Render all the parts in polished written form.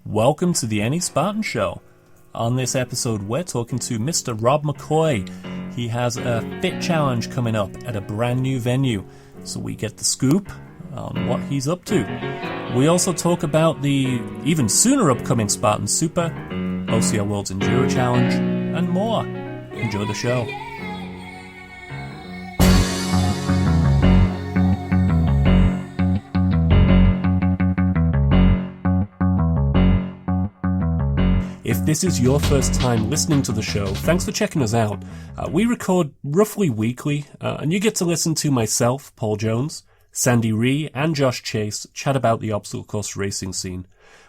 Welcome to the Any Spartan Show. On this episode, we're talking to Mr. Robb McCoy. He has a fit challenge coming up at a brand new venue, so we get the scoop on what he's up to. We also talk about the even sooner upcoming Spartan Super, OCR World's Enduro Challenge, and more. Enjoy the show. If this is your first time listening to the show, thanks for checking us out. We record roughly weekly, and you get to listen to myself, Paul Jones, Sandy Ree, and Josh Chase chat about the obstacle course racing scene.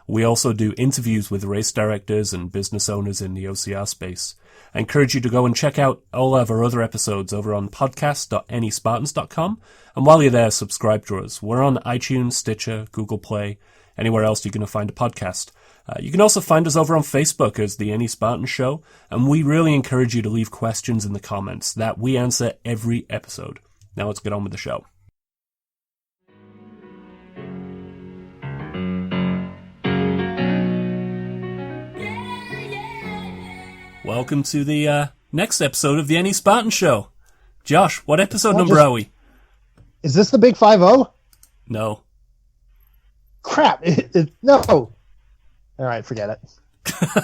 We also do interviews with race directors and business owners in the OCR space. I encourage you to go and check out all of our other episodes over on podcast.anyspartans.com, and while you're there, subscribe to us. We're on iTunes, Stitcher, Google Play, anywhere else you're going to find a podcast. You can also find us over on Facebook as the Any Spartan Show, and we really encourage you to leave questions in the comments that we answer every episode. Now let's get on with the show. Welcome to the next episode of the Any Spartan Show. Josh, what episode number are we? Is this the Big 5-0? No. Crap. No. All right, forget it.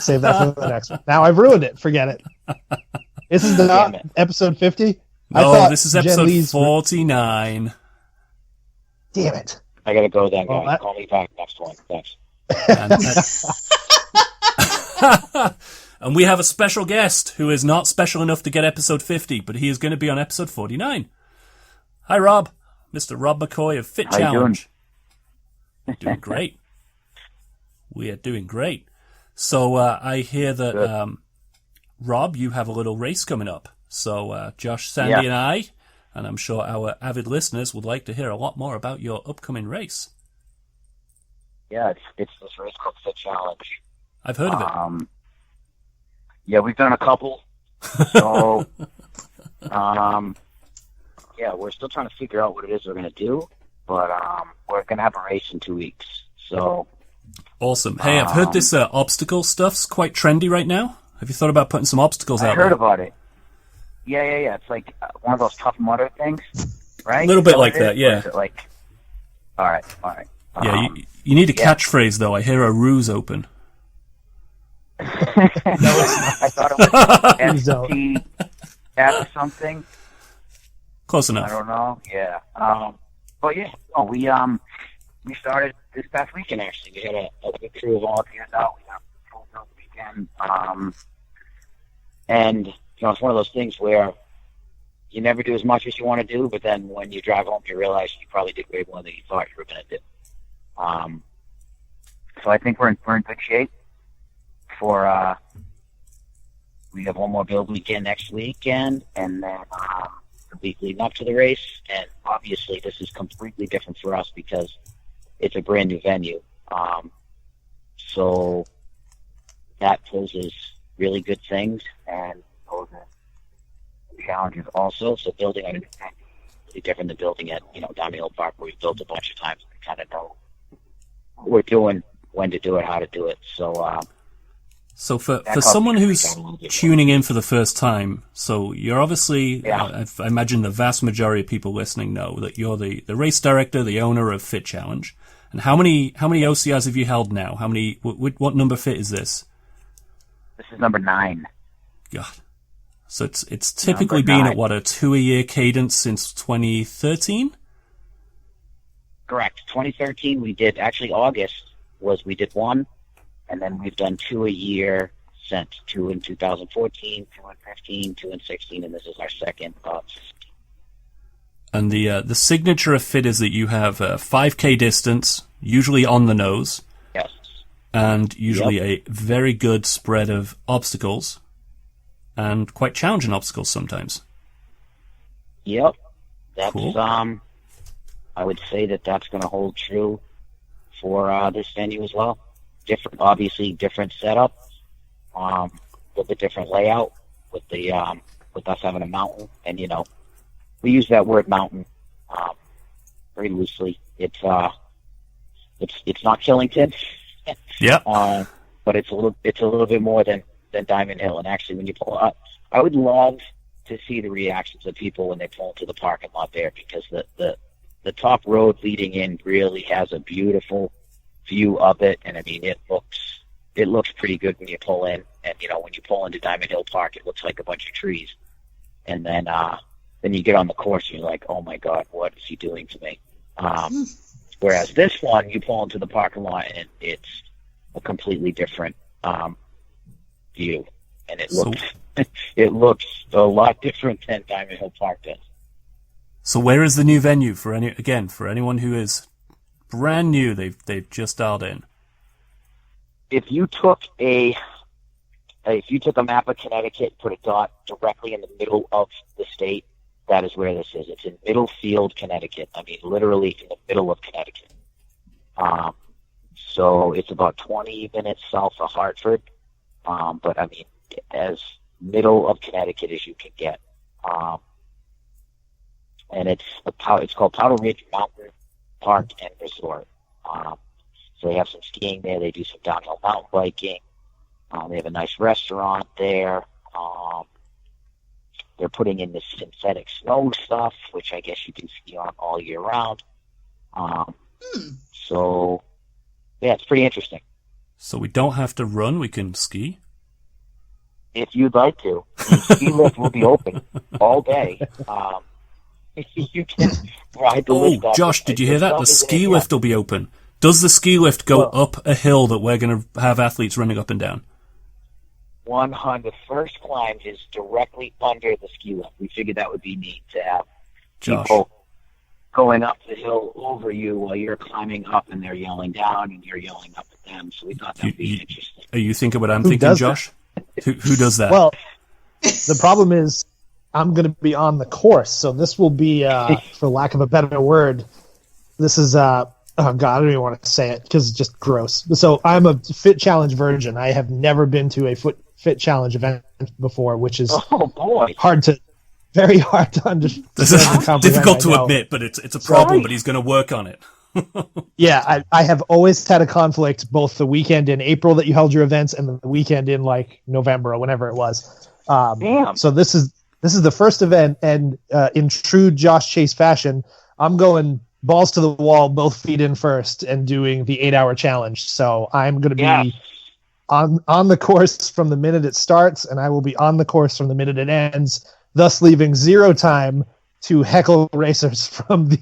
Save that for the next one. Now I've ruined it. Forget it. This is not episode 50? No, this is episode 49. Damn it. I gotta go then, guys. Call me back next one. Thanks. And we have a special guest who is not special enough to get episode 50, but he is going to be on episode 49. Hi, Robb. Mr. Robb McCoy of Fit Challenge. Doing great. We are doing great. So I hear that, Robb, you have a little race coming up. So Josh, Sandy, and I, and I'm sure our avid listeners would like to hear a lot more about your upcoming race. Yeah, it's this race called Fit Challenge. I've heard of it. Yeah, we've done a couple. So, yeah, we're still trying to figure out what it is we're going to do, but we're going to have a race in 2 weeks. So. Awesome. Hey, I've heard this obstacle stuff's quite trendy right now. Have you thought about putting some obstacles out there? I heard about it. Yeah. It's like one of those Tough Mudder things, right? A little bit like that, yeah. Like, all right. Yeah, you need a catchphrase, though. I hear a ruse open. No, I thought it was FT something. Close enough. I don't know. Yeah. But yeah, we started this past weekend. Actually, we had a good crew of volunteers out. We got a full build weekend. And it's one of those things where you never do as much as you want to do, but then when you drive home, you realize you probably did way more than you thought you were going to do. So I think we're in good shape. For we have one more build weekend next weekend, and then the week leading up to the race. And obviously, this is completely different for us because it's a brand new venue. So that poses really good things and poses challenges also. So building at really different than building at down the old park where we've built a bunch of times. We kind of know what we're doing, when to do it, how to do it. So for someone who's tuning in for the first time, so you're obviously, I imagine the vast majority of people listening know that you're the race director, the owner of Fit Challenge. And how many OCRs have you held now? What number fit is this? This is number 9. God. So it's typically been at what, a 2-a-year cadence since 2013? Correct. 2013 we did, actually August we did 1. And then we've done 2 a year since, 2 in 2014, 2 in 15, 2 in 16, and this is our second. And the signature of Fit is that you have a 5K distance, usually on the nose. Yes. And usually a very good spread of obstacles, and quite challenging obstacles sometimes. Yep. That's, cool. I would say that's going to hold true for this venue as well. Obviously different setup, with a different layout, with us having a mountain, and we use that word mountain very loosely. It's not Killington, Yeah. But it's a little bit more than Diamond Hill. And actually, when you pull up, I would love to see the reactions of people when they pull into the parking lot there, because the top road leading in really has a beautiful view of it, and I mean it looks pretty good when you pull in. And when you pull into Diamond Hill Park, it looks like a bunch of trees. And then you get on the course and you're like, oh my God, what is he doing to me? Whereas this one, you pull into the parking lot and it's a completely different view, and it looks a lot different than Diamond Hill Park does. So where is the new venue for anyone who is brand new? They've just dialed in. If you took a map of Connecticut, put a dot directly in the middle of the state, that is where this is. It's in Middlefield, Connecticut. I mean, literally in the middle of Connecticut. So it's about 20 minutes south of Hartford. But I mean, as middle of Connecticut as you can get. And it's called Powder Ridge Mountain Park and Resort. So they have some skiing there. They do some downhill mountain biking. They have a nice restaurant there. They're putting in this synthetic snow stuff, which I guess you can ski on all year round. So, yeah, it's pretty interesting. So we don't have to run, we can ski? If you'd like to. The ski lift will be open all day. You can ride the lift up. Josh, did you hear that? The ski lift will be open. Does the ski lift go up a hill that we're going to have athletes running up and down? 100. The first climb is directly under the ski lift. We figured that would be neat to have people going up the hill over you while you're climbing up, and they're yelling down, and you're yelling up at them. So we thought that would be interesting. Are you thinking what I'm thinking, Josh? Who does that? Well, the problem is I'm going to be on the course, so this will be, for lack of a better word, this is, oh God, I don't even want to say it because it's just gross. So I'm a Fit Challenge virgin. I have never been to a Fit Challenge event before, which is very hard to understand. Difficult to admit, but it's a problem, but he's going to work on it. Yeah, I have always had a conflict both the weekend in April that you held your events and the weekend in like November or whenever it was. Damn. So this is the first event, and in true Josh Chase fashion, I'm going balls to the wall, both feet in first, and doing the 8-hour challenge. So I'm going to be on the course from the minute it starts, and I will be on the course from the minute it ends, thus leaving zero time to heckle racers from the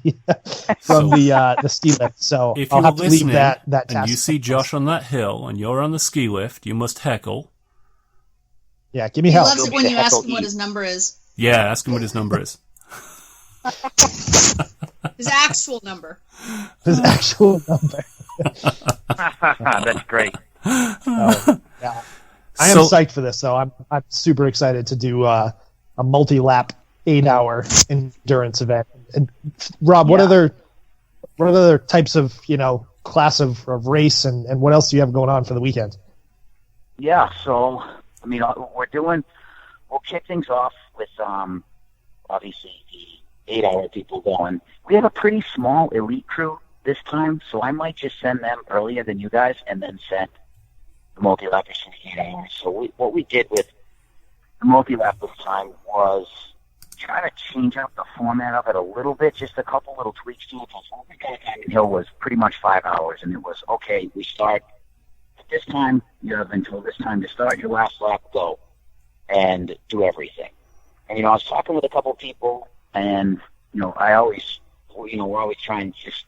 ski lift. So if I'll you're have to leave that task. And you see Josh on that hill, and you're on the ski lift, you must heckle. Yeah, give me He help. loves it when you ask him what his number is. Yeah, ask him what his number is. His actual number. His actual number. That's great. Yeah. I am psyched for this, though. I'm super excited to do a multi-lap 8-hour endurance event. And Rob, what other types of class of race and what else do you have going on for the weekend? Yeah, so I mean, we'll kick things off with obviously the 8-hour people going. We have a pretty small elite crew this time, so I might just send them earlier than you guys and then send the multi-lappers for the 8 hours. So what we did with the multi-lap this time was try to change up the format of it a little bit, just a couple little tweaks to it. What we got at Diamond Hill was pretty much 5 hours, and it was, okay, we start at this time, you have until this time to start your last lap, go, and do everything. And, I was talking with a couple people, and, we're always trying to just,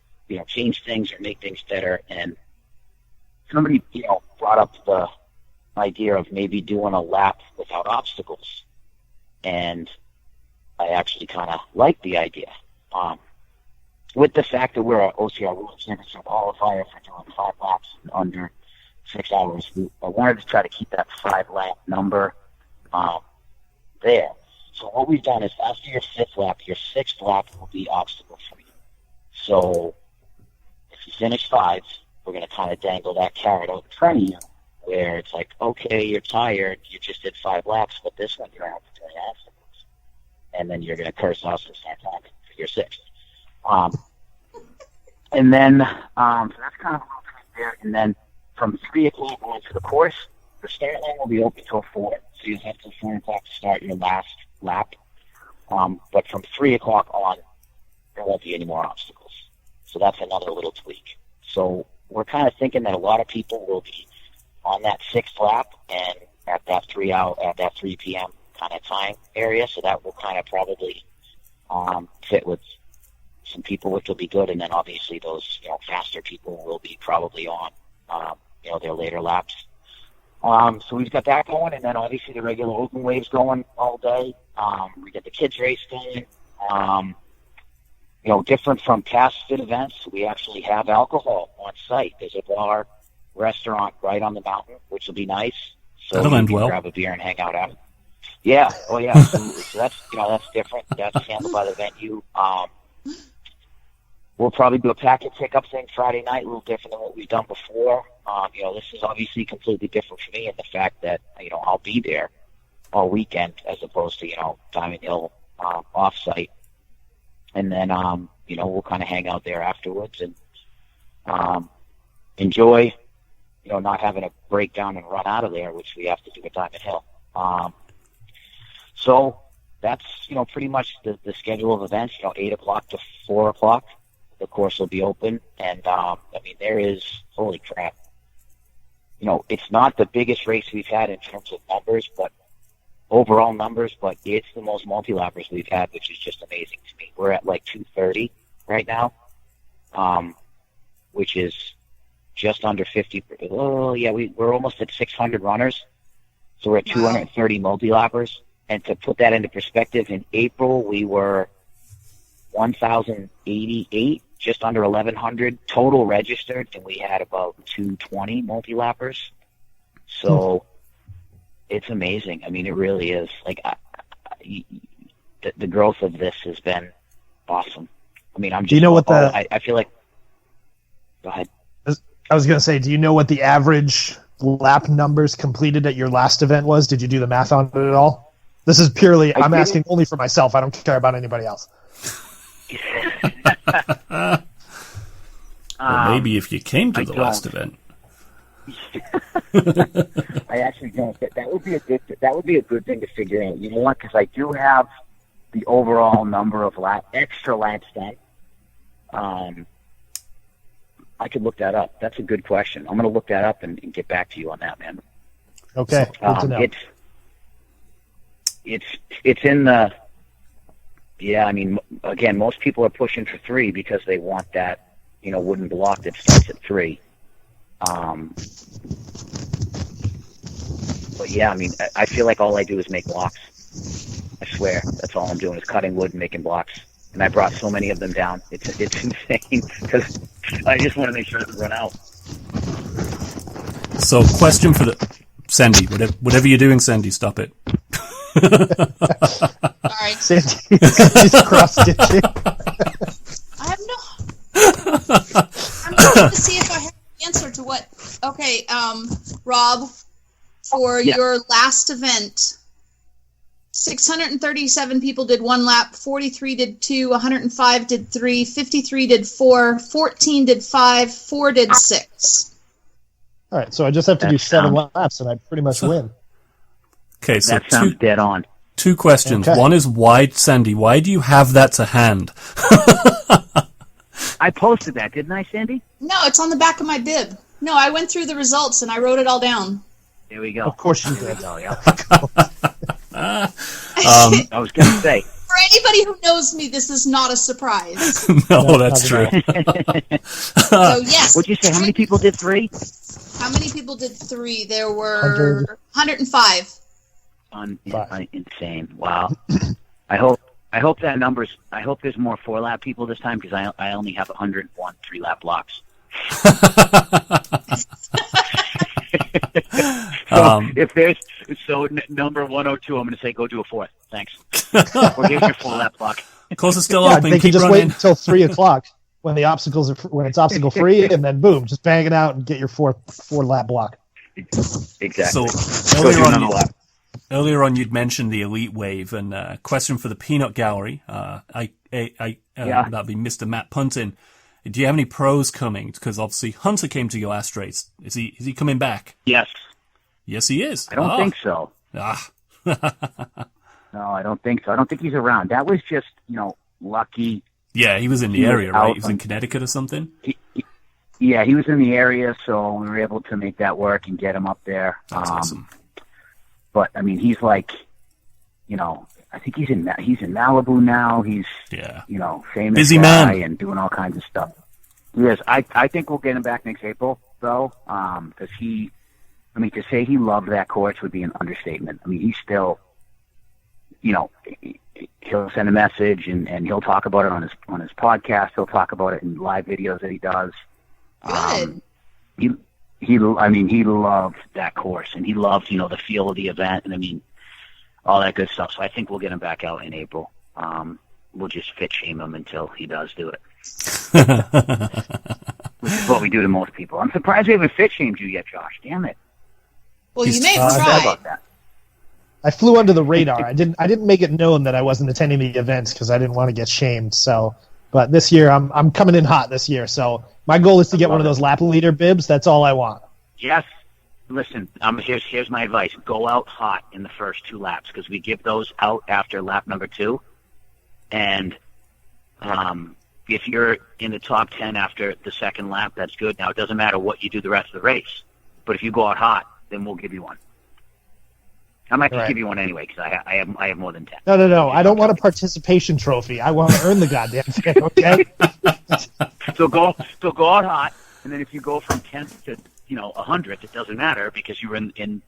change things or make things better, and somebody, brought up the idea of maybe doing a lap without obstacles, and I actually kind of like the idea. With the fact that we're an OCRWC24 qualifier for doing 5 laps in under 6 hours, I wanted to try to keep that 5-lap number there. So what we've done is after your 5th lap, your 6th lap will be obstacle-free. So if you finish 5, we're going to kind of dangle that carrot out in front of you, where it's like, okay, you're tired, you just did 5 laps, but this one you're out to do obstacles. And then you're going to curse us and start talking for your 6th. And then, so that's kind of a little trick there. And then from 3 o'clock on to the course, the start line will be open till 4. So you have till 4 o'clock to start your last lap. But from 3 o'clock on, there won't be any more obstacles. So that's another little tweak. So we're kind of thinking that a lot of people will be on that 6th lap and at that 3 p.m. kind of time area. So that will kind of probably fit with some people, which will be good. And then obviously those faster people will be probably on their later laps. So we've got that going, and then obviously the regular open waves going all day. We get the kids race going. Different from past fit events, we actually have alcohol on site. There's a bar, restaurant right on the mountain, which will be nice. So That'll you end can well. grab a beer and hang out after. Yeah, oh yeah. So that's different. That's handled by the venue. We'll probably do a packet pickup thing Friday night, a little different than what we've done before. This is obviously completely different for me in the fact that, I'll be there all weekend as opposed to, Diamond Hill off-site. And then, we'll kind of hang out there afterwards and enjoy, not having to break down and run out of there, which we have to do at Diamond Hill. So that's, pretty much the schedule of events, 8 o'clock to 4 o'clock. The course will be open, and there is, holy crap, it's not the biggest race we've had in terms of numbers, but overall numbers, but it's the most multi-lappers we've had, which is just amazing to me. We're at like 230 right now, which is just under 50. Oh yeah, we're almost at 600 runners, so we're at 230 multi-lappers. And to put that into perspective, in April we were 1,088. Just under 1,100 total registered, and we had about 220 multi-lappers. So it's amazing. It really is. Like, the growth of this has been awesome. I'm just. Do you know what I feel like. Go ahead. I was going to say, do you know what the average lap numbers completed at your last event was? Did you do the math on it at all? This is purely, I'm asking only for myself. I don't care about anybody else. Well, maybe if you came to the last event. I actually don't. That would be a good thing to figure out. You know what? Because I do have the overall number of extra laps done. I could look that up. That's a good question. I'm going to look that up and get back to you on that, man. Okay. Good to know. It's in the. Yeah, again, most people are pushing for 3 because they want that, wooden block that starts at 3. But yeah, I feel like all I do is make blocks. I swear, that's all I'm doing is cutting wood and making blocks. And I brought so many of them down. It's insane because I just want to make sure it doesn't run out. So, question for Sandy. Whatever you're doing, Sandy, stop it. Sorry. Sandy's cross-stitching. I have I'm looking to see if I have an answer to what. Okay, Rob, for your last event, 637 people did 1 lap, 43 did 2, 105 did 3, 53 did 4, 14 did 5, 4 did 6. All right, so I just have to do 7 laps, and I pretty much win. Okay, so that sounds dead on. 2 questions. Okay. One is, Sandy, why do you have that to hand? I posted that, didn't I, Sandy? No, it's on the back of my bib. No, I went through the results and I wrote it all down. There we go. Of course you did. Oh, yeah. I was going to say. For anybody who knows me, this is not a surprise. No, that's true. So, yes. What'd you say? How many people did 3? How many people did 3? There were 105. Insane. Wow. I hope that numbers. I hope there's more 4-lap people this time because I only have 101 3-lap blocks. If there's number 102, I'm going to say go do a 4th. Thanks. Or here's your 4-lap block. Course is still open. They can Keep just running. wait until 3 o'clock when the obstacles are when it's obstacle free, and then boom, just bang it out and get your 4-lap block. Exactly. So earlier on, you'd mentioned the Elite Wave, and question for the Peanut Gallery. That'd be Mr. Matt Punton. Do you have any pros coming? Because obviously Hunter came to your last race. Is he coming back? Yes. Yes, he is. I don't think so. No, I don't think so. I don't think he's around. That was just, lucky. Yeah, he was in the area, right? He was in Connecticut or something? Yeah, he was in the area, so we were able to make that work and get him up there. That's awesome. But, I mean, he's like, I think he's in Malibu now. He's, famous busy guy man. And doing all kinds of stuff. Yes, I think we'll get him back next April, though, because to say he loved that course would be an understatement. I mean, he's still, he'll send a message and he'll talk about it on his podcast. He'll talk about it in live videos that he does. Good. He loved that course, and he loved, the feel of the event, and all that good stuff. So I think we'll get him back out in April. We'll just fit shame him until he does do it. Which is what we do to most people. I'm surprised we haven't fit shamed you yet, Josh. Damn it. Well, you may have Sorry tried. about that. I flew under the radar. I didn't make it known that I wasn't attending the events because I didn't want to get shamed. So, but this year I'm coming in hot this year. So my goal is to get one of those lap leader bibs. That's all I want. Yes. Listen, here's my advice. Go out hot in the first 2 laps because we give those out after lap number 2. And if you're in the top 10 after the second lap, that's good. Now, it doesn't matter what you do the rest of the race. But if you go out hot, then we'll give you one. I might just give you one anyway because I have more than 10. No. I don't want a participation trophy. I want to earn the goddamn thing, okay? So go out hot, and then if you go from 10th to 100th, it doesn't matter because you were in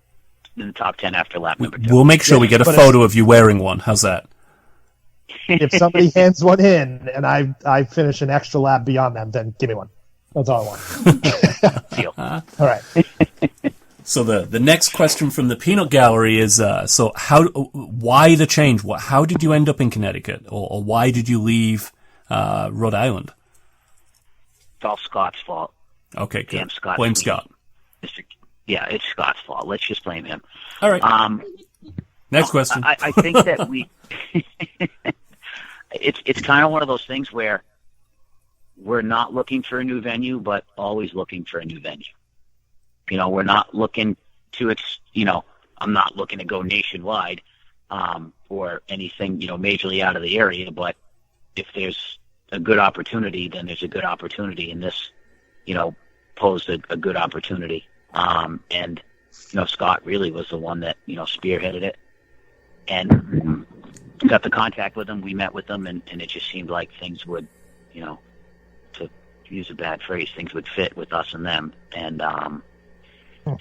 the top 10 after lap number 2. We'll make sure we get a photo of you wearing one. How's that? If somebody hands one in and I finish an extra lap beyond them, then give me one. That's all I want. Deal. All right. So the next question from the peanut gallery is, why the change? How did you end up in Connecticut, or why did you leave Rhode Island? It's all Scott's fault. Okay, good. Damn Scott. Blame Scott. Yeah, it's Scott's fault. Let's just blame him. All right. Next question. I think that it's kind of one of those things where we're not looking for a new venue, but always looking for a new venue. We're not looking to, I'm not looking to go nationwide or anything, majorly out of the area. But if there's a good opportunity, then there's a good opportunity. And this, posed a good opportunity. And Scott really was the one that, spearheaded it. And got the contact with him. We met with them, and it just seemed like things would, to use a bad phrase, things would fit with us and them. And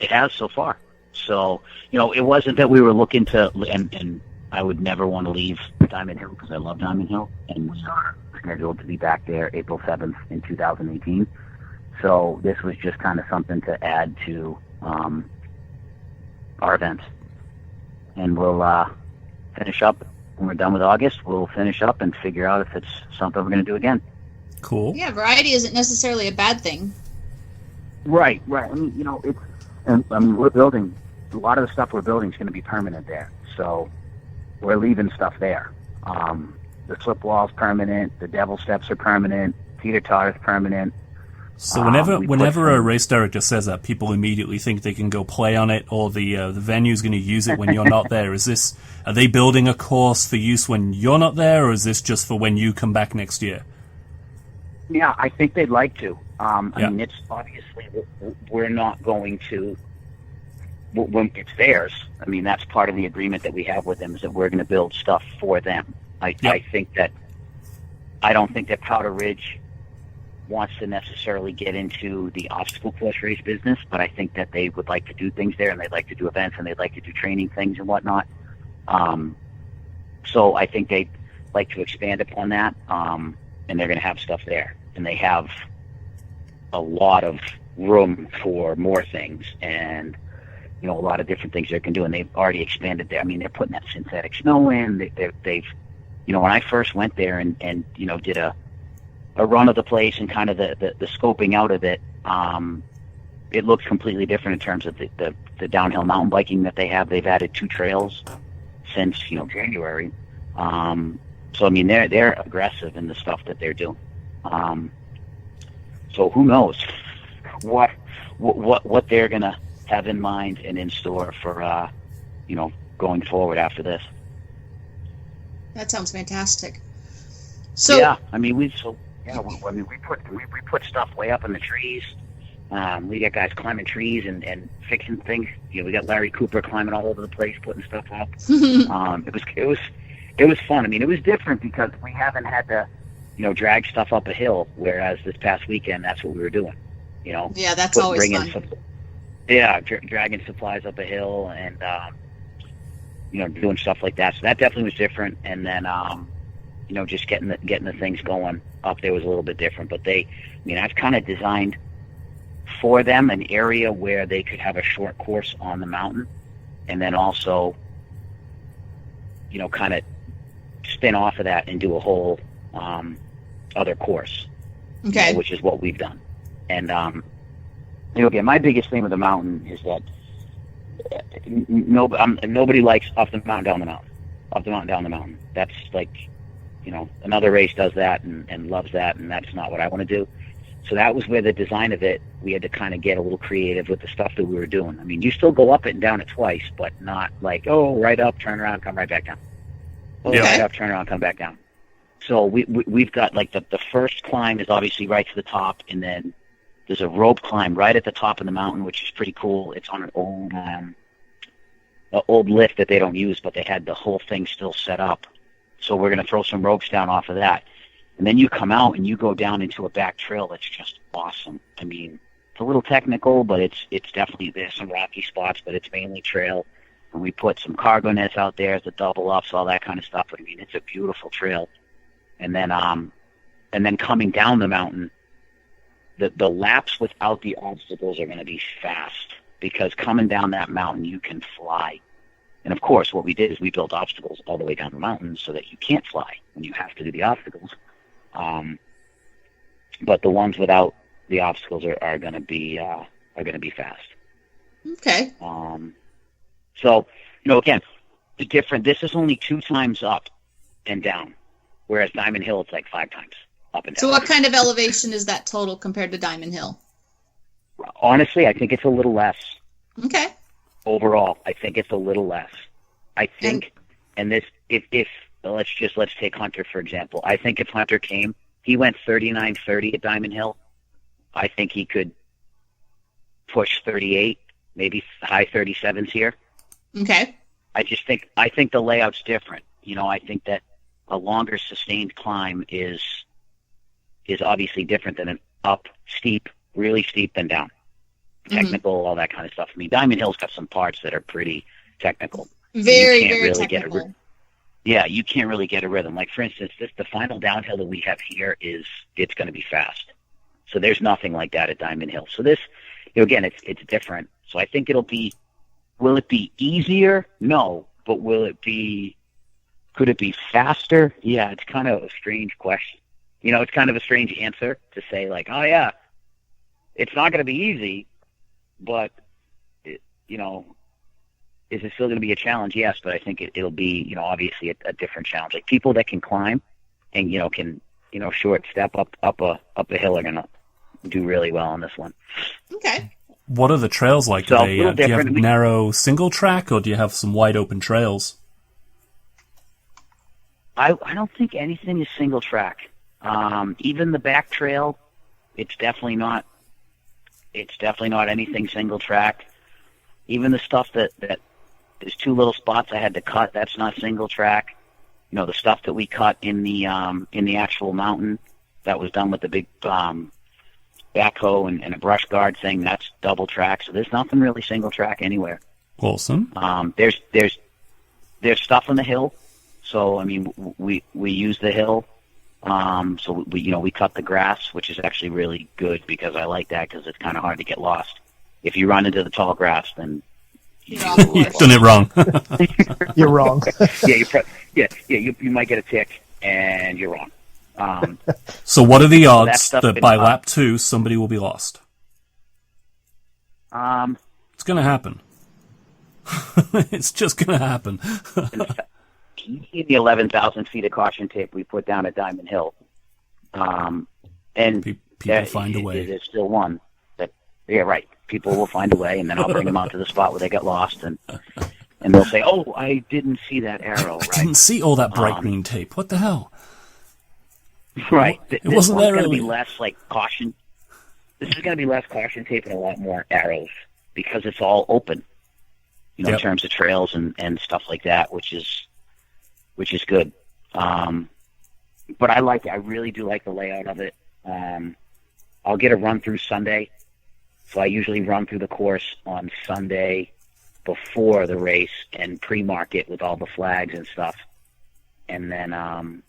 it has so far. So, it wasn't that we were looking to, and I would never want to leave Diamond Hill because I love Diamond Hill, and we are scheduled to be back there April 7th in 2018. So this was just kind of something to add to our events. And we'll finish up when we're done with August. We'll finish up and figure out if it's something we're going to do again. Cool. Yeah, variety isn't necessarily a bad thing. Right. We're building, a lot of the stuff we're building is going to be permanent there. So we're leaving stuff there. The slip wall's permanent, the devil steps are permanent, teeter totter's permanent. So whenever a race director says that, people immediately think they can go play on it, or the venue's going to use it when you're not there. Are they building a course for use when you're not there, or is this just for when you come back next year? Yeah, I think they'd like to. I mean, it's obviously we're not going to. When it's theirs, I mean, that's part of the agreement that we have with them is that we're going to build stuff for them. I don't think that Powder Ridge wants to necessarily get into the obstacle course race business, but I think that they would like to do things there, and they'd like to do events, and they'd like to do training things and whatnot. So I think they'd like to expand upon that, and they're going to have stuff there. And they have a lot of room for more things, and a lot of different things they can do, and they've already expanded there. I mean, they're putting that synthetic snow in. They've when I first went there and did a run of the place and kind of the scoping out of it, it looks completely different in terms of the downhill mountain biking that they have. They've added 2 trails since January. So I mean, they're aggressive in the stuff that they're doing. So who knows what they're gonna have in mind and in store for going forward after this. That sounds fantastic. So yeah, I mean we put stuff way up in the trees. We got guys climbing trees and fixing things. We got Larry Cooper climbing all over the place, putting stuff up. It was fun. I mean, it was different because we haven't had to, drag stuff up a hill. Whereas this past weekend, that's what we were doing. Yeah, that's always fun. Dragging supplies up a hill and doing stuff like that. So that definitely was different. And then just getting the things going up there was a little bit different. But I've kind of designed for them an area where they could have a short course on the mountain, and then also, kind of spin off of that and do a whole other course. Okay. Which is what we've done. And again, my biggest thing with the mountain is that nobody likes up the mountain, down the mountain, up the mountain, down the mountain. That's like, another race does that and loves that, and that's not what I want to do. So that was where the design of it, we had to kind of get a little creative with the stuff that we were doing. I mean, you still go up it and down it twice, but not like, right up, turn around, come right back down. Right up, turn around, come back down. So we've got like the first climb is obviously right to the top, and then there's a rope climb right at the top of the mountain, which is pretty cool. It's on an old lift that they don't use, but they had the whole thing still set up. So we're going to throw some ropes down off of that. And then you come out and you go down into a back trail that's just awesome. I mean, it's a little technical, but it's definitely, there's some rocky spots, but it's mainly trail. And we put some cargo nets out there, the double ups, all that kind of stuff. I mean, it's a beautiful trail. And then coming down the mountain, the laps without the obstacles are going to be fast, because coming down that mountain, you can fly. And of course, what we did is we built obstacles all the way down the mountain so that you can't fly when you have to do the obstacles. But the ones without the obstacles are going to be fast. Okay. So again, this is only 2 times up and down, whereas Diamond Hill it's like 5 times up and down. So what kind of elevation is that total compared to Diamond Hill? Honestly, I think it's a little less. Okay. Overall, I think it's a little less. I think, and this, if let's take Hunter for example. I think if Hunter came, he went 39.30 at Diamond Hill. I think he could push 38, maybe high 37s here. Okay. I think the layout's different. I think that a longer sustained climb is obviously different than an up steep, really steep, then down. Technical, all that kind of stuff. I mean, Diamond Hill's got some parts that are pretty technical. Very, very really technical. You can't really get a rhythm. Like, for instance, the final downhill that we have here it's going to be fast. So there's nothing like that at Diamond Hill. So this, again, it's different. So I think will it be easier? No. But could it be faster? Yeah, it's kind of a strange question. It's kind of a strange answer to say, like, oh, yeah, it's not going to be easy, but, is it still going to be a challenge? Yes, but I think it'll be, obviously a different challenge. Like, people that can climb and, can, short step up a hill are going to do really well on this one. Okay. What are the trails like? So, do you have narrow single track, or do you have some wide open trails? I don't think anything is single track. Even the back trail, it's definitely not anything single track. Even the stuff that there's 2 little spots I had to cut, that's not single track. The stuff that we cut in the actual mountain, that was done with the big backhoe and a brush guard thing, that's double track. So there's nothing really single track anywhere. Awesome. There's stuff on the hill. So I mean, we use the hill. So we cut the grass, which is actually really good because I like that, because it's kind of hard to get lost. If you run into the tall grass, then you've done it wrong. You're wrong. You might get a tick, and you're wrong. So what are the odds that by lap 2 somebody will be lost? It's going to happen. It's just going to happen. You see the 11,000 feet of caution tape we put down at Diamond Hill. And People find a way. There's still one. Right. People will find a way, and then I'll bring them out to the spot where they get lost, and they'll say, "Oh, I didn't see that arrow. I didn't see all that bright green tape. What the hell?" Right. It wasn't there going to earlier. be less like caution. This is going to be less caution tape and a lot more arrows because it's all open. In terms of trails and stuff like that, which is good. But I like it. I really do like the layout of it. I'll get a run through Sunday. So I usually run through the course on Sunday before the race and pre-mark it with all the flags and stuff. And then, I've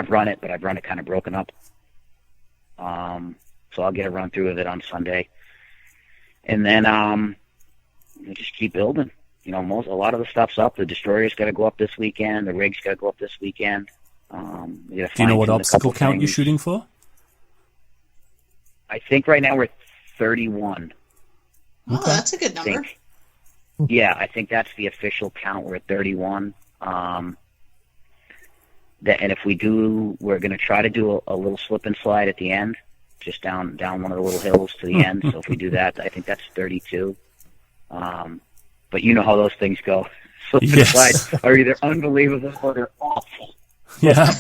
run it, but I've run it kind of broken up. So I'll get a run through of it on Sunday. And then just keep building. A lot of the stuff's up. The Destroyer's got to go up this weekend. The rig's got to go up this weekend. Do you know what obstacle count you're shooting for? I think right now we're 31. Oh, that's a good number. I think that's the official count. We're at 31. And if we do, we're going to try to do a little slip and slide at the end, just down one of the little hills to the end. So if we do that, I think that's 32. But you know how those things go. Slip and slides are either unbelievable or they're awful. Yeah.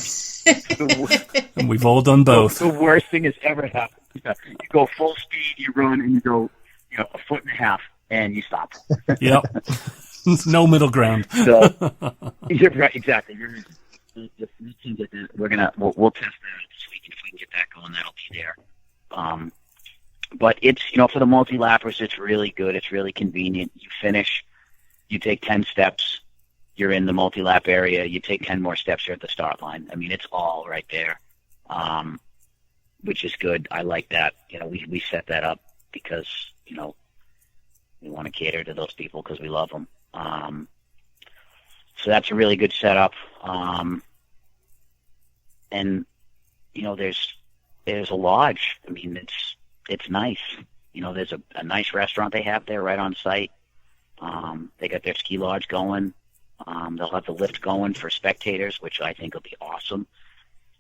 And we've all done both. The worst thing has ever happened. You go full speed, you run, and you go a foot and a half, and you stop. Yep. No middle ground. So, you're right, exactly. We'll test that out this week, and if we can get that going, that'll be there. But it's for the multi-lappers, it's really good. It's really convenient. You finish, you take 10 steps, you're in the multi-lap area. You take 10 more steps, you're at the start line. It's all right there. Which is good. I like that. We set that up because, we want to cater to those people because we love them. So that's a really good setup. And, there's a lodge. It's nice. There's a nice restaurant they have there right on site. They got their ski lodge going. They'll have the lift going for spectators, which I think will be awesome.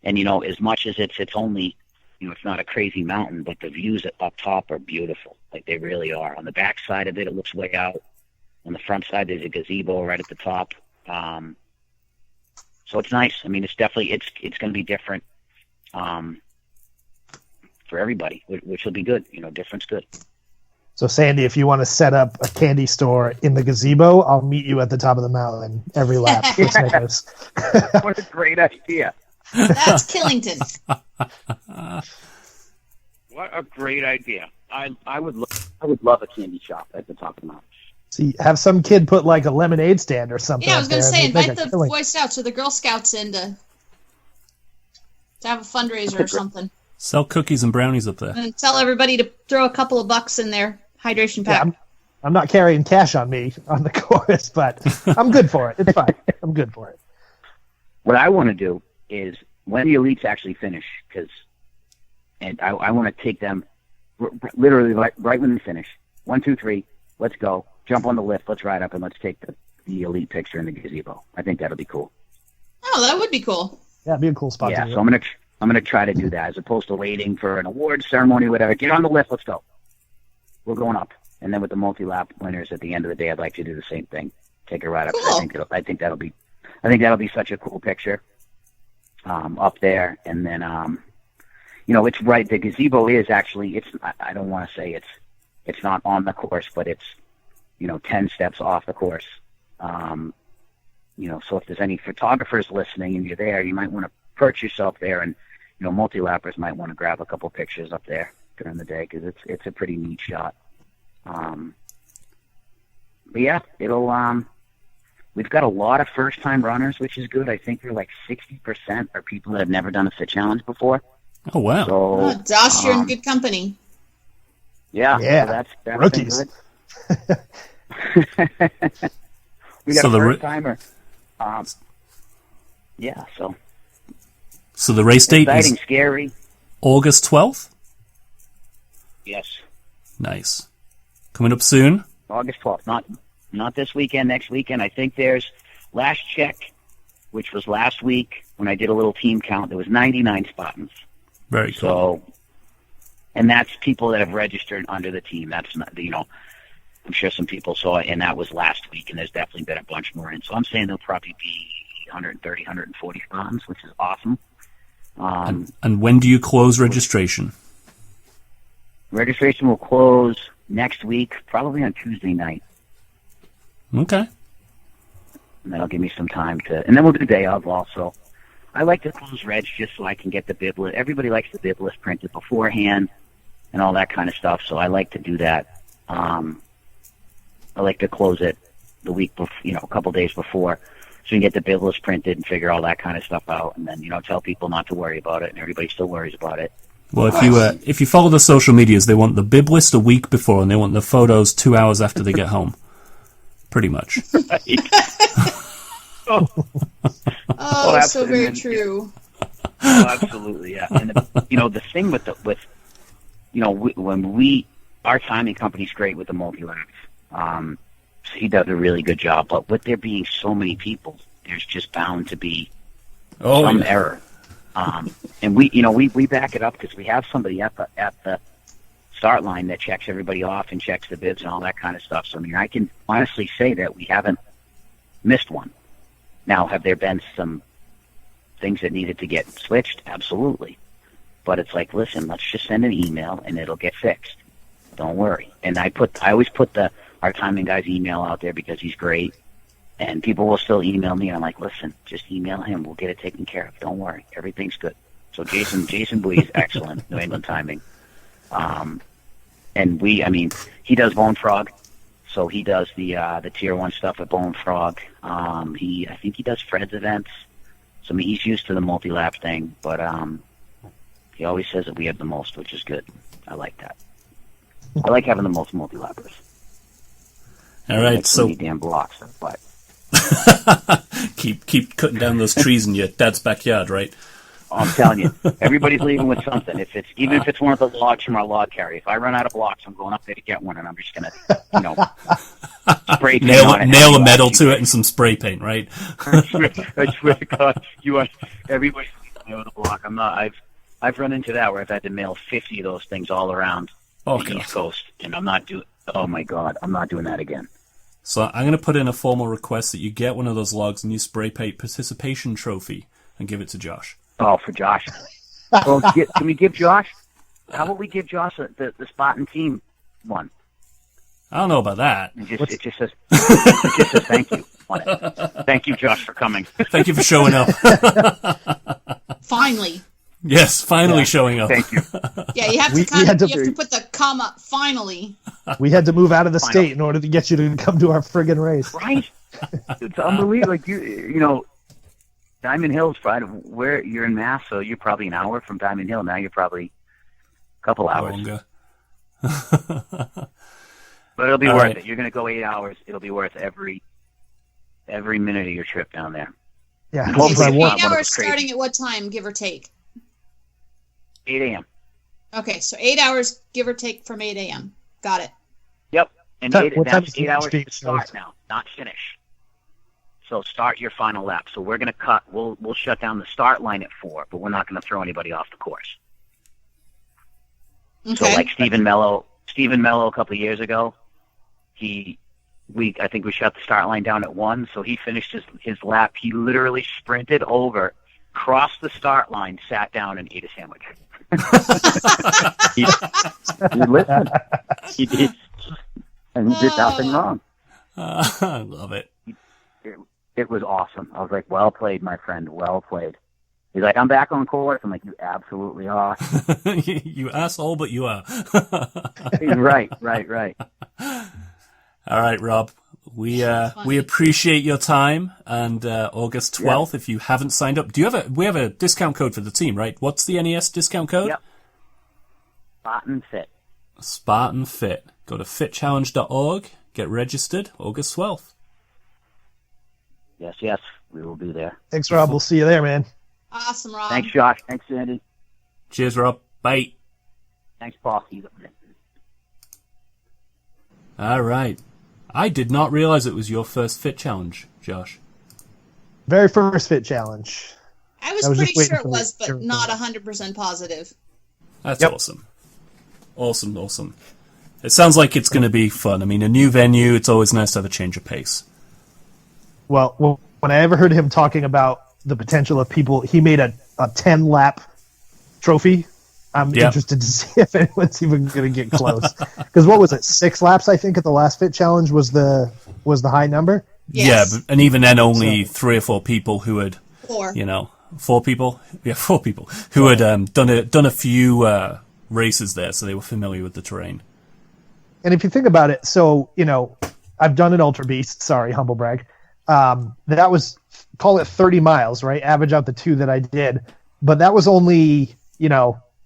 And, as much as it's only, it's not a crazy mountain, but the views up top are beautiful. Like they really are. On the back side of it, it looks way out. On the front side, there's a gazebo right at the top. So it's nice. It's definitely, it's going to be different for everybody, which will be good. Different's good. So, Sandy, if you want to set up a candy store in the gazebo, I'll meet you at the top of the mountain every lap. What a great idea. That's Killington. What a great idea. I would love a candy shop at the top of the mountain. See, have some kid put like a lemonade stand or something. Yeah, I was going to say, invite the killing. Boy Scouts or the Girl Scouts in to have a fundraiser or something. Sell cookies and brownies up there. And tell everybody to throw a couple of bucks in their hydration pack. Yeah, I'm not carrying cash on me on the course, but I'm good for it. It's fine. I'm good for it. What I want to do is when the elites actually finish, and I want to take them literally right when they finish. 1, 2, 3, let's go. Jump on the lift, let's ride up, and let's take the elite picture in the gazebo. I think that'll be cool. Oh, that would be cool. Yeah, it'd be a cool spot. Yeah, so I'm gonna try to do that as opposed to waiting for an awards ceremony or whatever. Get on the lift, let's go. We're going up, and then with the multi-lap winners at the end of the day, I'd like to do the same thing. Take a ride up. Cool. I think that'll be such a cool picture up there, and then it's right. The gazebo is actually I don't want to say it's not on the course, but it's 10 steps off the course. So if there's any photographers listening and you're there, you might want to perch yourself there, and multi-lappers might want to grab a couple pictures up there during the day because it's a pretty neat shot. But yeah, we've got a lot of first-time runners, which is good. I think we're like 60% are people that have never done a fit challenge before. Oh wow! So, Josh, you're in good company. Yeah. So that's rookies. Good. We got a first timer. Yeah. So the race date exciting, is scary. August 12th. Yes. Nice. Coming up soon. August 12th. Not this weekend. Next weekend. I think there's last check, which was last week when I did a little team count. There was 99 Spartans. Very cool. So, and that's people that have registered under the team. That's not, you know, I'm sure some people saw it, and that was last week, and there's definitely been a bunch more in. So I'm saying there'll probably be 130, 140 Spartans, which is awesome. And when do you close registration? Registration will close next week, probably on Tuesday night. Okay. And that'll give me some time to, and then we'll do the day of also. I like to close reg just so I can get the bib list. Everybody likes the bib list printed beforehand and all that kind of stuff, so I like to do that. I like to close it the week before, you know, a couple days before, so you can get the bib list printed and figure all that kind of stuff out, and then, you know, tell people not to worry about it, and everybody still worries about it. Well, if you follow the social medias, they want the bib list a week before, and they want the photos 2 hours after they get home. Pretty much. Right. Oh, so very true. Oh, absolutely, yeah. And you know, the thing with you know, when our timing company's great with the multi-labs. So he does a really good job. But with there being so many people, there's just bound to be some error. And we back it up because we have somebody at the start line that checks everybody off and checks the bibs and all that kind of stuff. So I mean, I can honestly say that we haven't missed one. Now, have there been some things that needed to get switched? Absolutely. But it's like, listen, let's just send an email and it'll get fixed. Don't worry. And I always put our timing guy's email out there because he's great. And people will still email me. And I'm like, listen, just email him. We'll get it taken care of. Don't worry. Everything's good. So Jason Bowie is excellent, New England timing. And he does Bone Frog. So he does the tier 1 stuff at Bone Frog. I think he does Fred's events. So I mean, he's used to the multi-lap thing, but he always says that we have the most, which is good. I like that. I like having the most multi-lappers. All right, like so damn blocks, but keep cutting down those trees in your dad's backyard, right? I'm telling you, everybody's leaving with something. Even if it's one of the logs from our log carry. If I run out of blocks, I'm going up there to get one, and I'm just gonna, you know, spray paint on it. Nail a medal to it and some spray paint, right? I swear to God, everybody's leaving with a block. I'm not. I've run into that where I've had to mail 50 of those things all around the East Coast, and I'm not doing. Oh my God, I'm not doing that again. So I'm going to put in a formal request that you get one of those logs and you spray paint participation trophy and give it to Josh. Oh, for Josh. Well, can we give Josh? How about we give Josh the Spartan team one? I don't know about that. It just says thank you on it. Thank you, Josh, for coming. Thank you for showing up. Finally. Yes, finally showing up. Thank you. Yeah, you have to put the comma finally. We had to move out of the state in order to get you to come to our friggin' race. Right? It's unbelievable. Like you know, Diamond Hill's Friday. Where you're in Mass, so you're probably an hour from Diamond Hill. Now you're probably a couple hours. Longer. But it'll be worth it. You're going to go 8 hours. It'll be worth every minute of your trip down there. Yeah. Okay, so 8 hours starting at what time, give or take? 8 a.m. Okay, so 8 hours, give or take, from 8 a.m. Got it. Yep. And that's 8 hours to start now, not finish. So start your final lap. So we're going to cut. We'll shut down the start line at 4, but we're not going to throw anybody off the course. Okay. So like Stephen Mello a couple of years ago, I think we shut the start line down at 1, so he finished his lap. He literally sprinted over, crossed the start line, sat down, and ate a sandwich. he listened. He did, and he did nothing wrong. I love it. It was awesome. I was like, well played, my friend, well played. He's like, I'm back on course. I'm like, you absolutely are. You asshole, but you are. Right. All right, Rob. We appreciate your time, and August 12th, if you haven't signed up, we have a discount code for the team, right? What's the NES discount code? Yep. Spartan Fit. Spartan Fit. Go to fitchallenge.org, get registered, August 12th. Yes, we will be there. Thanks, Rob. We'll see you there, man. Awesome, Rob. Thanks, Josh. Thanks, Sandy. Cheers, Rob. Bye. Thanks, Paul. All right. I did not realize it was your first Fit Challenge, Josh. Very first Fit Challenge. I was just pretty waiting sure it for was, the- but not 100% positive. That's Yep. awesome. Awesome. It sounds like it's going to be fun. I mean, a new venue, it's always nice to have a change of pace. Well, when I ever heard him talking about the potential of people, he made a 10-lap trophy. I'm interested to see if anyone's even going to get close. Because what was it, 6 laps, I think, at the last Fit Challenge was the high number? Yes. Yeah, and even then only 3 or 4 people who had, 4. 4 people? Yeah, 4 people who had done a few races there, so they were familiar with the terrain. And if you think about it, so, I've done an Ultra Beast, sorry, humble brag. That was, call it 30 miles, right? Average out the 2 that I did. But that was only,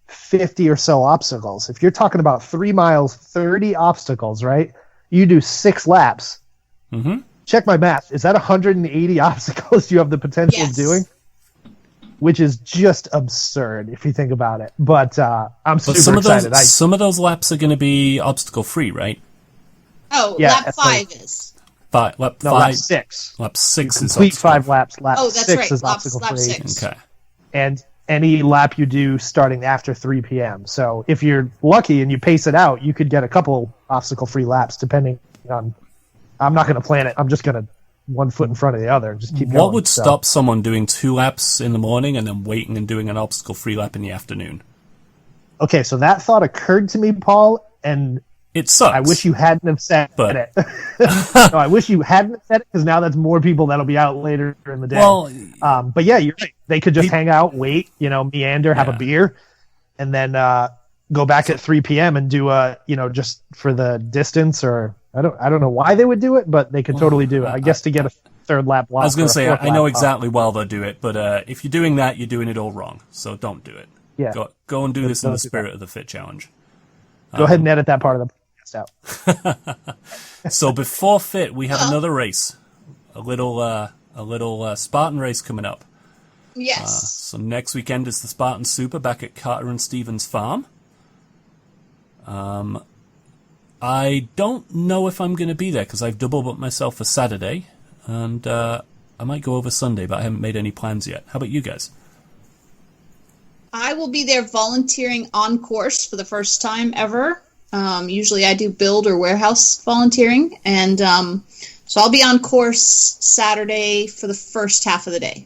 50 or so obstacles. If you're talking about 3 miles, 30 obstacles, right? You do 6 laps. Mm-hmm. Check my math. Is that 180 obstacles you have the potential of doing? Which is just absurd if you think about it. But I'm super excited. Some of those laps are going to be obstacle free, right? Oh, Yeah, lap 5 is. Lap 5. Lap 6. Lap 6 is Complete obstacle 5 laps. Lap Oh, that's 6 right. is Lap obstacle free. 6. Okay. And any lap you do starting after 3 p.m. So if you're lucky and you pace it out, you could get a couple obstacle free laps depending on. I'm not going to plan it. I'm just going to one foot in front of the other and just keep going. What would stop someone doing 2 laps in the morning and then waiting and doing an obstacle-free lap in the afternoon? Okay, so that thought occurred to me, Paul, and it sucks. I wish you hadn't have said it. No, I wish you hadn't said it because now that's more people that'll be out later in the day. Well, but yeah, you're right. They could just hang out, wait, meander, have a beer, and then go back at 3 p.m. and do just for the distance or. I don't know why they would do it, but they could totally do it. I guess to get a 3rd lap block. I was going to say, I know exactly off. why they'll do it, but if you're doing that, you're doing it all wrong. So don't do it. Yeah. Go and do this in the spirit of the Fit Challenge. Go ahead and edit that part of the podcast out. So before Fit, we have another race, a little Spartan race coming up. Yes. So next weekend is the Spartan Super back at Carter and Stevens Farm. I don't know if I'm going to be there because I've double booked myself for Saturday, and I might go over Sunday, but I haven't made any plans yet. How about you guys? I will be there volunteering on course for the first time ever. Usually I do build or warehouse volunteering, and so I'll be on course Saturday for the first half of the day.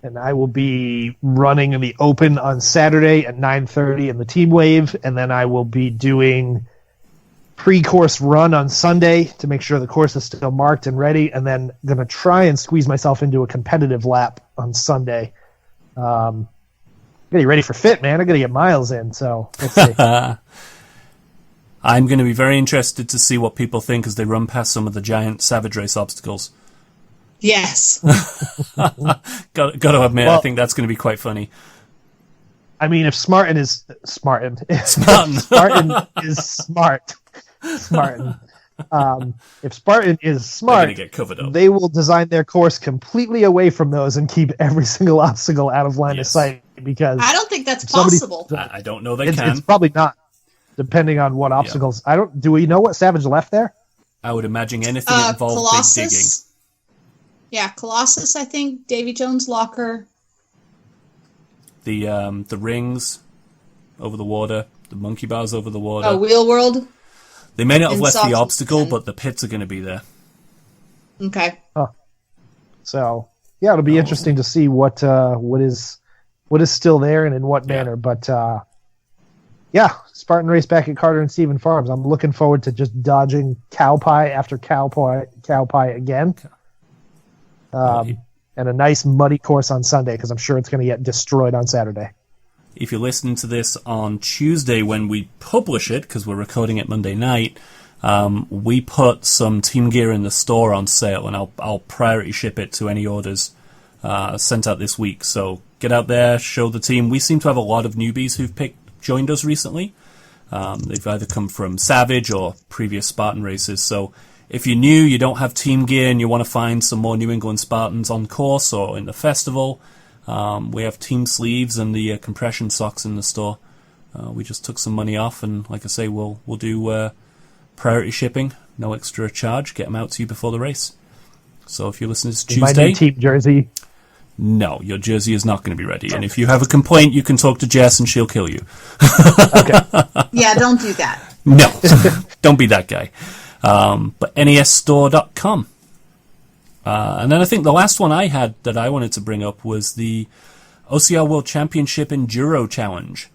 And I will be running in the open on Saturday at 9:30 in the team wave, and then I will be doing pre-course run on Sunday to make sure the course is still marked and ready, and then going to try and squeeze myself into a competitive lap on Sunday. Getting ready for Fit, man. I got to get miles in, so let's see. I'm going to be very interested to see what people think as they run past some of the giant Savage Race obstacles. Yes. Got to admit, I think that's going to be quite funny. I mean, if Spartan is smart, if Spartan is smart, get covered up. They will design their course completely away from those and keep every single obstacle out of line of sight. Because I don't think that's possible. I don't know they can. It's probably not, depending on what obstacles. Yeah. Do we know what Savage left there? I would imagine anything that involves big digging. Yeah, Colossus, I think, Davy Jones' locker. The rings over the water, the monkey bars over the water. Oh, Wheel World. They may not have left the obstacle, but the pits are going to be there. Okay. Oh. So yeah, it'll be interesting to see what is still there and in what manner. But Spartan race back at Carter and Stephen Farms. I'm looking forward to just dodging cow pie after cow pie again. And a nice muddy course on Sunday because I'm sure it's going to get destroyed on Saturday. If you're listening to this on Tuesday when we publish it, because we're recording it Monday night, we put some team gear in the store on sale, and I'll priority ship it to any orders sent out this week. So get out there, show the team. We seem to have a lot of newbies who've joined us recently. They've either come from Savage or previous Spartan races. So if you're new, you don't have team gear, and you want to find some more New England Spartans on course or in the festival, we have team sleeves and the compression socks in the store. We just took some money off, and like I say, we'll do priority shipping, no extra charge, get them out to you before the race. So if you're listening to Tuesday, my new team jersey, No, your jersey is not going to be ready. And if you have a complaint, you can talk to Jess and she'll kill you. Okay. Yeah, don't do that. No, don't be that guy. But nesstore.com. And then I think the last one I had that I wanted to bring up was the OCR World Championship Enduro Challenge.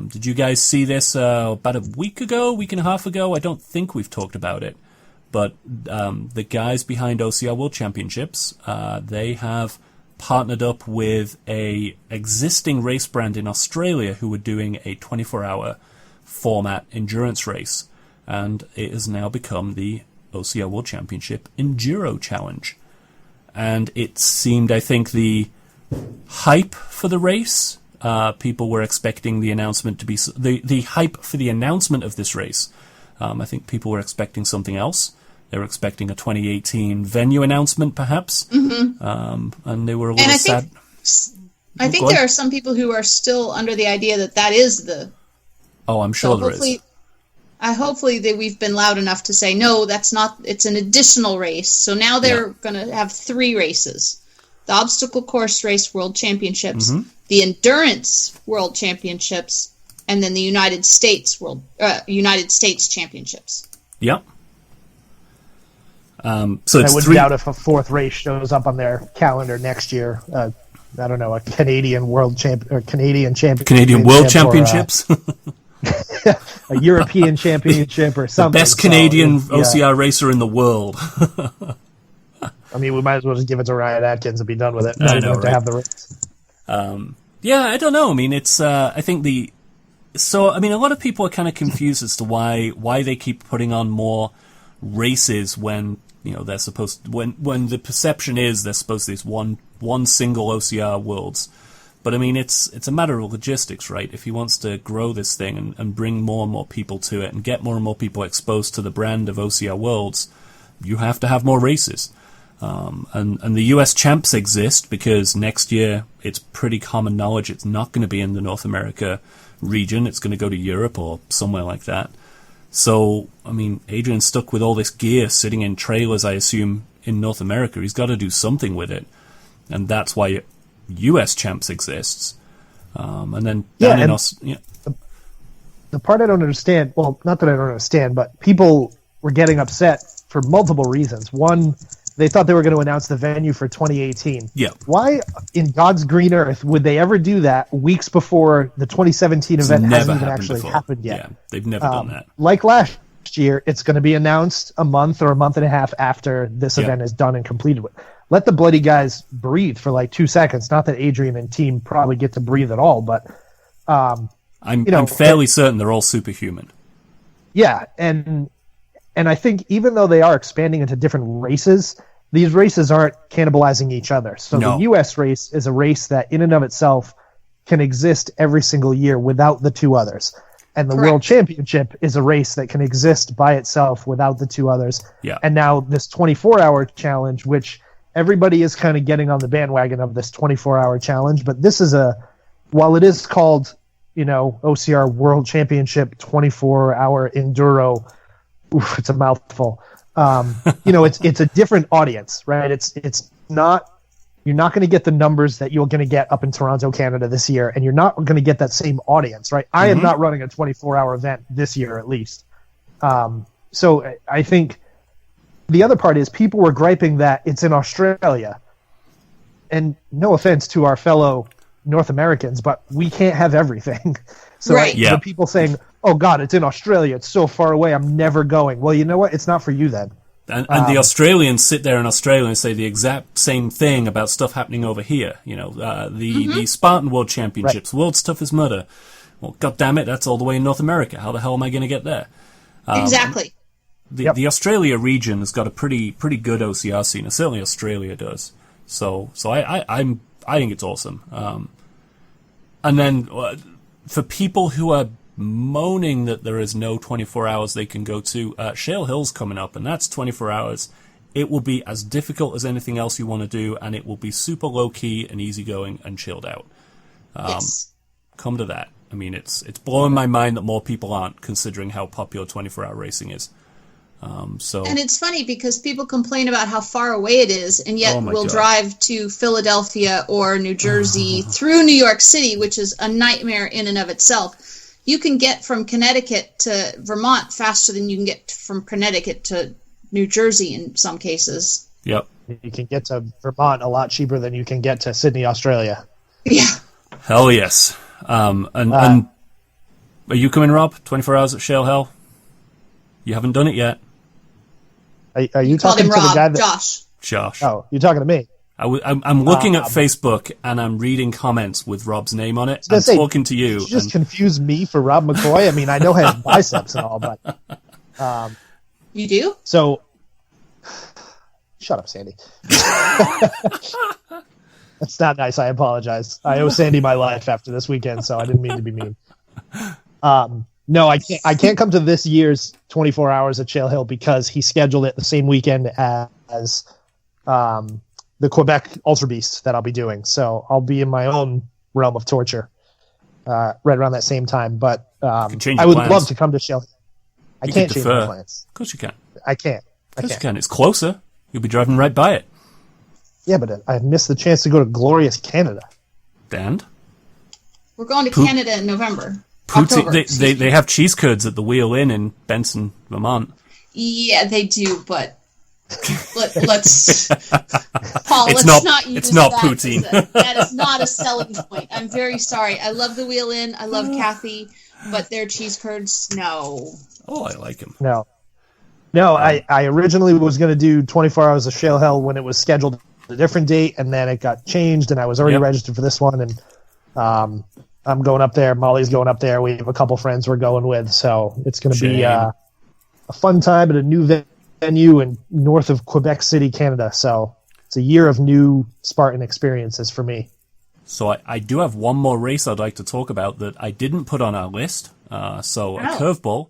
Did you guys see this about a week and a half ago? I don't think we've talked about it. But the guys behind OCR World Championships, they have partnered up with a existing race brand in Australia who were doing a 24-hour format endurance race. And it has now become the OCR World Championship Enduro Challenge. And it seemed, I think, the hype for the race, people were expecting the announcement to be... The hype for the announcement of this race, I think people were expecting something else. They were expecting a 2018 venue announcement, perhaps. Mm-hmm. And they were a little sad. I think there are some people who are still under the idea that is the... Oh, I'm sure there is. Hopefully we've been loud enough to say, no, that's not, it's an additional race. So now they're going to have 3 races. The Obstacle Course Race World Championships, the Endurance World Championships, and then the United States Championships. Yep. So it's I wouldn't doubt if a 4th race shows up on their calendar next year. I don't know, a Canadian World Championship. Canadian World Championships? A European Championship or something. The best Canadian OCR racer in the world. I mean, we might as well just give it to Ryan Atkins and be done with it. I know, right? To have the race. Yeah, I don't know. I mean, it's. I think a lot of people are kind of confused as to why they keep putting on more races when they're supposed when the perception is they're supposed to be one single OCR Worlds. But I mean, it's a matter of logistics, right? If he wants to grow this thing and bring more and more people to it and get more and more people exposed to the brand of OCR Worlds, you have to have more races. And the US Champs exist because next year it's pretty common knowledge it's not going to be in the North America region. It's going to go to Europe or somewhere like that. So, I mean, Adrian's stuck with all this gear sitting in trailers, I assume, in North America. He's got to do something with it. And that's why US Champs exists. And then down in Australia... The part I don't understand, well, not that I don't understand, but people were getting upset for multiple reasons. One, they thought they were going to announce the venue for 2018. Yeah. Why in God's green earth would they ever do that weeks before the 2017 event hasn't even actually happened yet? Yeah, they've never done that. Like last year, it's going to be announced a month or a month and a half after this event is done and completed with. Let the bloody guys breathe for like 2 seconds. Not that Adrian and team probably get to breathe at all, but I'm fairly certain they're all superhuman. Yeah, and I think even though they are expanding into different races, these races aren't cannibalizing each other. So the U.S. race is a race that in and of itself can exist every single year without the 2 others. And the World Championship is a race that can exist by itself without the 2 others. Yeah. And now this 24-hour challenge, which everybody is kind of getting on the bandwagon of this 24-hour challenge, but this is while it is called, OCR World Championship 24-hour Enduro, oof, it's a mouthful. It's a different audience, right? It's not, you're not going to get the numbers that you're going to get up in Toronto, Canada this year, and you're not going to get that same audience, right? I am not running a 24-hour event this year, at least. So I think the other part is people were griping that it's in Australia, and no offense to our fellow North Americans, but we can't have everything. So the people saying, oh God, it's in Australia, it's so far away, I'm never going. Well, you know what? It's not for you then. And the Australians sit there in Australia and say the exact same thing about stuff happening over here. The Spartan World Championships, World's Toughest Mudder. Well, God damn it, that's all the way in North America. How the hell am I going to get there? Exactly. The Australia region has got a pretty good OCR scene. Certainly Australia does. So I think it's awesome. And then for people who are moaning that there is no 24 hours they can go to, Shale Hill's coming up, and that's 24 hours. It will be as difficult as anything else you want to do, and it will be super low-key and easygoing and chilled out. Come to that. I mean, it's blowing my mind that more people aren't, considering how popular 24-hour racing is. And it's funny because people complain about how far away it is, and yet we'll drive to Philadelphia or New Jersey through New York City, which is a nightmare in and of itself. You can get from Connecticut to Vermont faster than you can get from Connecticut to New Jersey in some cases. Yep. You can get to Vermont a lot cheaper than you can get to Sydney, Australia. Yeah. Hell yes. And are you coming, Rob? 24 hours at Shale Hell? You haven't done it yet. Are you talking to Rob, the guy that... Josh. Oh, you're talking to me. I'm looking at Facebook and I'm reading comments with Rob's name on it. I'm talking to you. Did you just confuse me for Rob McCoy? I mean, I know I have biceps and all, but... you do? So... Shut up, Sandy. That's not nice. I apologize. I owe Sandy my life after this weekend, so I didn't mean to be mean. No, I can't. I can't come to this year's 24 Hours at Shale Hill because he scheduled it the same weekend as the Quebec Ultra Beast that I'll be doing. So I'll be in my own realm of torture right around that same time. But I would love to come to Shale Hill. I can't change my plans. Of course you can. I can't. Of course you can. It's closer. You'll be driving right by it. Yeah, but I've missed the chance to go to glorious Canada. And? We're going to Canada in November. October, they have cheese curds at the Wheel Inn in Benson, Vermont. Yeah, they do, but let's Paul, it's let's not use not that poutine. That is not a selling point. I'm very sorry. I love the Wheel Inn. I love Kathy, but their cheese curds, no. Oh, I like them. No, I originally was going to do 24 Hours of Shale Hell when it was scheduled a different date, and then it got changed, and I was already registered for this one, and I'm going up there. Molly's going up there. We have a couple friends we're going with, so it's going to be a fun time at a new venue in north of Quebec City, Canada. So it's a year of new Spartan experiences for me. So I do have one more race I'd like to talk about that I didn't put on our list. A curveball,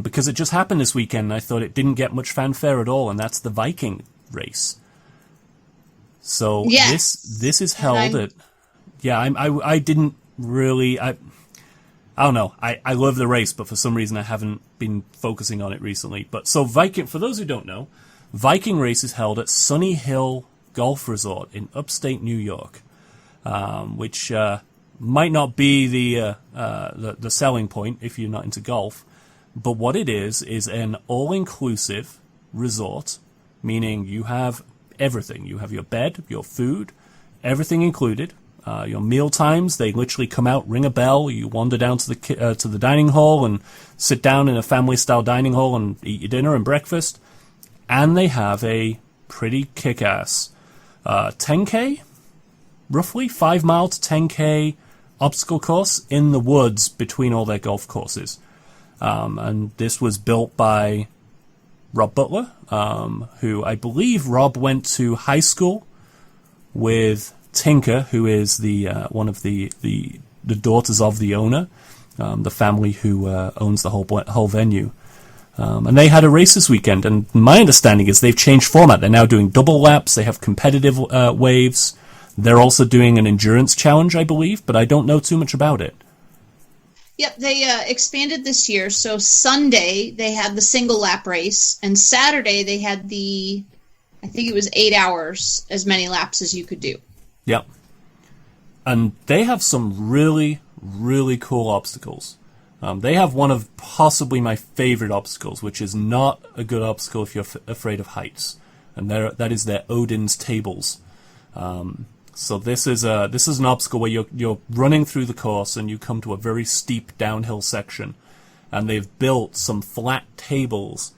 because it just happened this weekend, and I thought it didn't get much fanfare at all, and that's the Viking race. So this is held at... Yeah, I didn't really... I don't know. I love the race, but for some reason I haven't been focusing on it recently. But so Viking, for those who don't know, Viking race is held at Sunny Hill Golf Resort in upstate New York, which might not be the selling point if you're not into golf. But what it is an all-inclusive resort, meaning you have everything. You have your bed, your food, everything included. Your meal times, they literally come out, ring a bell, you wander down to the dining hall and sit down in a family-style dining hall and eat your dinner and breakfast. And they have a pretty kick-ass 10K, roughly 5 mile to 10K obstacle course in the woods between all their golf courses. And this was built by Robb Butler, who I believe Rob went to high school with Tinker, who is the one of the daughters of the owner, the family who owns the whole venue. And they had a race this weekend, and my understanding is they've changed format. They're now doing double laps, they have competitive waves, they're also doing an endurance challenge, I believe, but I don't know too much about it. Yep, they expanded this year. So Sunday they had the single lap race, and Saturday they had I think it was 8 hours, as many laps as you could do. Yep. And they have some really, really cool obstacles. They have one of possibly my favorite obstacles, which is not a good obstacle if you're afraid of heights. And that is their Odin's Tables. So this is an obstacle where you're running through the course and you come to a very steep downhill section, and they've built some flat tables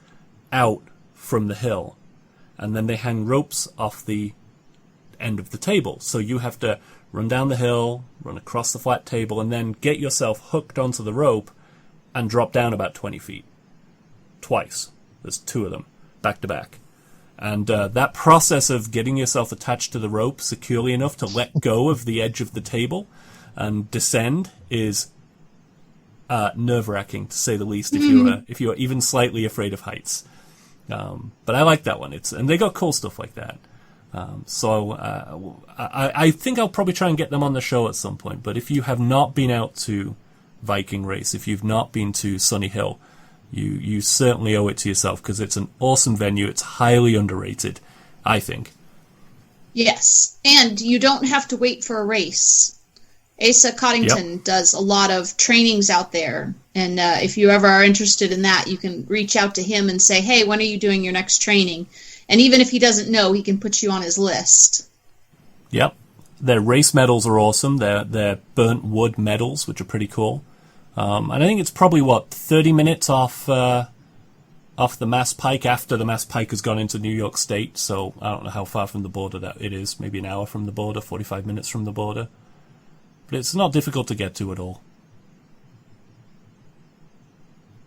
out from the hill, and then they hang ropes off the end of the table. So you have to run down the hill, run across the flat table, and then get yourself hooked onto the rope and drop down about 20 feet. Twice. There's 2 of them, back to back. And that process of getting yourself attached to the rope securely enough to let go of the edge of the table and descend is nerve-wracking, to say the least, if you're even slightly afraid of heights. But I like that one. And they got cool stuff like that. So I think I'll probably try and get them on the show at some point. But if you have not been out to Viking Race, if you've not been to Sunny Hill, You certainly owe it to yourself because it's an awesome venue. It's highly underrated, I think. Yes, and you don't have to wait for a race. Asa Coddington does a lot of trainings out there, and if you ever are interested in that, you can reach out to him and say, hey, when are you doing your next training? And even if he doesn't know, he can put you on his list. Yep. Their race medals are awesome. They're burnt wood medals, which are pretty cool. And I think it's probably, 30 minutes off the Mass Pike after the Mass Pike has gone into New York State. So I don't know how far from the border that it is. Maybe an hour from the border, 45 minutes from the border. But it's not difficult to get to at all.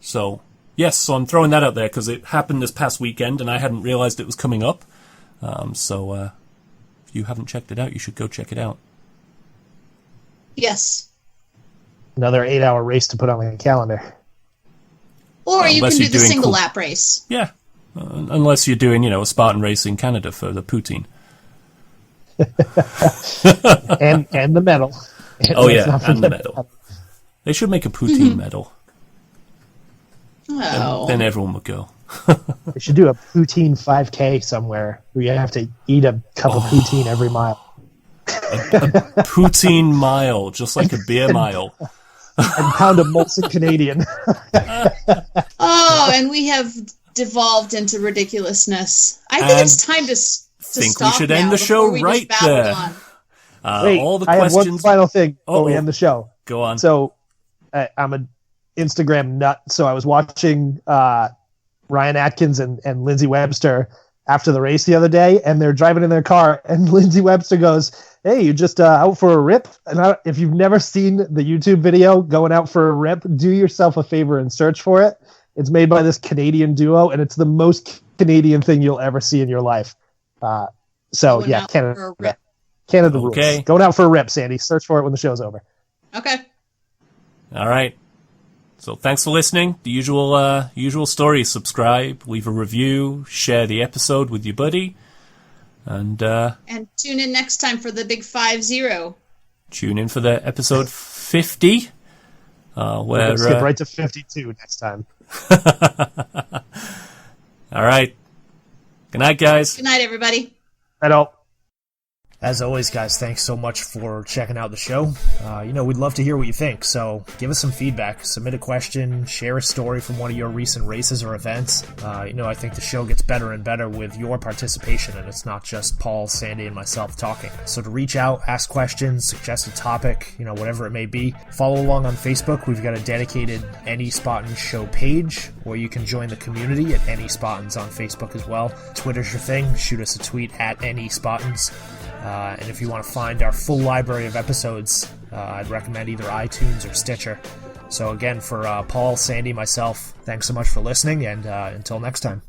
So, yes, so I'm throwing that out there because it happened this past weekend and I hadn't realized it was coming up. So if you haven't checked it out, you should go check it out. Yes. Another 8-hour race to put on the calendar. Or you can do the single lap race. Yeah. Unless you're doing, a Spartan race in Canada for the poutine. and the medal. And the medal. They should make a poutine medal. Oh. Then everyone would go. They should do a poutine 5K somewhere where you have to eat a cup of poutine every mile. A poutine mile, just like a beer mile. And pound of Molson Canadian. Oh, and we have devolved into ridiculousness. I think it's time to stop we should end the show right there. Wait, all the I questions. have one final thing before we end the show. Go on. So, I'm an Instagram nut, so I was watching Ryan Atkins and Lindsay Webster after the race the other day, and they're driving in their car, and Lindsay Webster goes, hey, you just out for a rip? And if you've never seen the YouTube video going out for a rip, do yourself a favor and search for it. It's made by this Canadian duo, and it's the most Canadian thing you'll ever see in your life. Canada Okay. rules. Going out for a rip, Sandy. Search for it when the show's over. Okay. All right. So thanks for listening. The usual story. Subscribe, leave a review, share the episode with your buddy. And tune in next time for the big 50. Tune in for the episode 50. We're skip right to 52 next time. All right. Good night, guys. Good night, everybody. Right out. As always, guys, thanks so much for checking out the show. We'd love to hear what you think, so give us some feedback. Submit a question, share a story from one of your recent races or events. I think the show gets better and better with your participation, and it's not just Paul, Sandy, and myself talking. So to reach out, ask questions, suggest a topic, whatever it may be, follow along on Facebook. We've got a dedicated Any Spartans show page, or you can join the community at Any Spartans on Facebook as well. Twitter's your thing. Shoot us a tweet at Any Spartans. And if you want to find our full library of episodes, I'd recommend either iTunes or Stitcher. So again, for Paul, Sandy, myself, thanks so much for listening, and until next time.